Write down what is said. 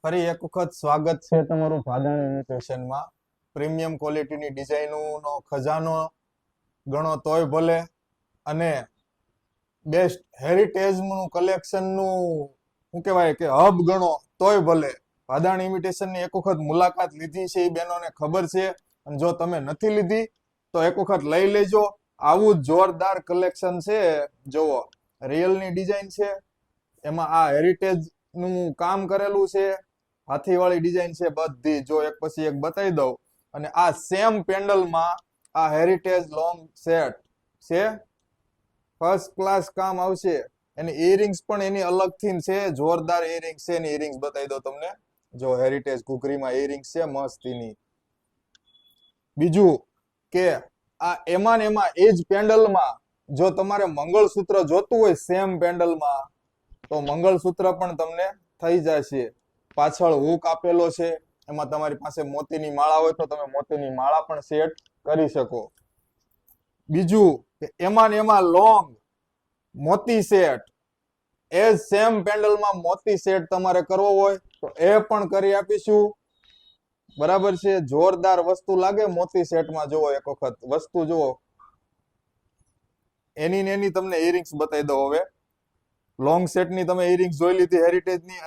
ફરી એક વખત સ્વાગત છે તમારું ભાદાણી ઇમિટેશનમાં. પ્રીમિયમ ક્વોલિટીની ડિઝાઇનોનો ખજાનો ગણો તોય ભલે, અને બેસ્ટ હેરિટેજનું કલેક્શનનું શું કહેવાય કે હબ ગણો તોય ભલે. ભાદાણી ઇમિટેશનની એક વખત મુલાકાત લીધી છે એ બેનોને ખબર છે, અને જો તમે નથી લીધી તો એક વખત લઈ લેજો. આવું જ જોરદાર કલેક્શન છે. જોવો, રિયલની ડિઝાઇન છે, એમાં આ હેરિટેજ નું કામ કરેલું છે, હાથીવાળી ડિઝાઇન છે બધી. જો એક પછી એક બતાવી દઉં. અને આ સેમ પેન્ડલમાં આ હેરિટેજ લોંગ સેટ છે, ફર્સ્ટ ક્લાસ કામ આવશે. એની ઇયરિંગ્સ પણ એની અલગથી છે, જોરદાર ઇયરિંગ્સ છે. એની ઇયરિંગ્સ બતાવી દઉં તમને. જો હેરિટેજ ઘૂઘરીમાં ઇયરિંગ્સ છે મસ્ત એની. બીજું કે આ એમાં ને એમાં એ જ પેન્ડલમાં જો તમારે મંગળસૂત્ર જોતું હોય સેમ પેન્ડલમાં, તો મંગળસૂત્ર પણ તમને થઈ જશે. પાછળ હુક આપેલો છે, એમાં તમારી પાસે મોતીની માળા હોય તો તમે મોતીની માળા પણ સેટ કરી શકો. બીજું કે એમાં ને એમાં લોંગ મોતી સેટ, એ સેમ પેન્ડલમાં મોતી સેટ તમારે કરવો હોય તો એ પણ કરી આપીશું. બરાબર છે, જોરદાર વસ્તુ લાગે મોતી સેટમાં. જુઓ એક વખત વસ્તુ જુઓ. એની ને એની તમને ઇયરિંગ્સ બતાવી દઉં હવે. લોંગ સેટની તમે ઇયરિંગ્સ જોઈ લીધી હેરિટેજની.